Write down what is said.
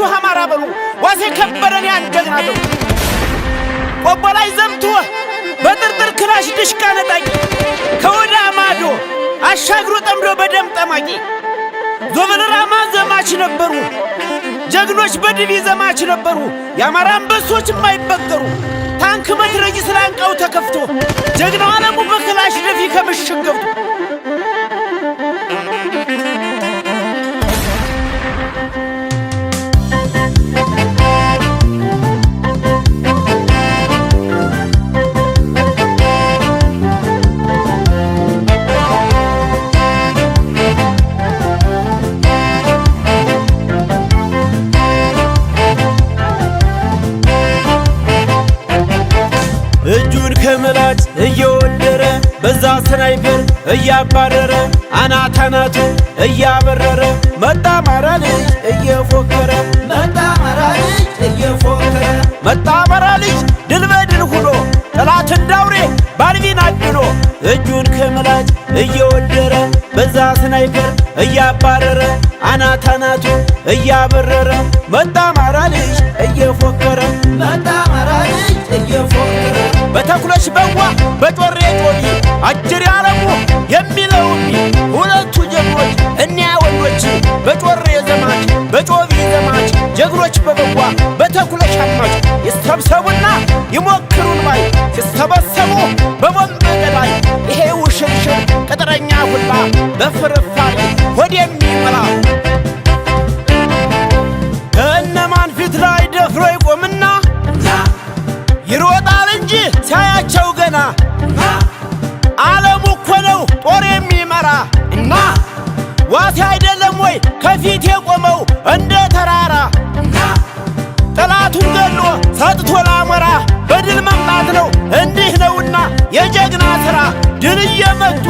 ጀግኖቹ አማራ በሉ ዋሴ ከበረን ያንጀግናሉ ቆቦ ላይ ዘምቶ በጥርጥር ክላሽ ድሽቃ ነጣቂ ከወዳ ማዶ አሻግሮ ጠምዶ በደም ጠማቂ ዞብል ራማ ዘማች ነበሩ ጀግኖች በድቢ ዘማች ነበሩ የአማራ አንበሶች የማይበገሩ ታንክ መትረጊስ ስላንቀው ተከፍቶ ጀግናው ዓለሙ በክላሽ ደፊ ከምሽግ ገብቶ እጁን ከመላጭ እየወደረ በዛ ስናይፐር እያባረረ አናታናቱ እያበረረ መጣ አማራ ልጅ እየፎከረ መጣ አማራ ልጅ ድል በድል ሁኖ ጠላት እንዳውሬ ባልቢን አድኖ እጁን ከመላጭ እየወደረ በዛ ስናይፐር እያባረረ አናታናቱ እያበረረ መጣ አማራ ልጅ እየፎከረ በተኩሎች በዋ በጮሬ ጮቢ አጅር ያለሙ የሚለውም ሁለቱ ጀግኖች እኒያ ወንዶች በጮሬ ዘማች በጮቢ ዘማች ጀግኖች በበዋ በተኩሎች አማች ይሰብሰቡና ይሞክሩን ማይ ሲሰበሰቡ በቦምብ ላይ ይሄ ውሽንሽን ቅጥረኛ ሁላ በፍርፋሪ ሆድ የሚሞላ ከእነማን ፊት ላይ ደፍሮ ይቆምና ይሮጣል እንጂ ሳያቸው ገና ዓለሙ እኮ ነው ጦር የሚመራ እና ዋሴ አይደለም ወይ ከፊት የቆመው እንደ ተራራ ጠላቱን ገሎ ሰጥቶ ላሞራ በድል መምጣት ነው እንዲህ ነውና የጀግና ሥራ ድል እየመቱ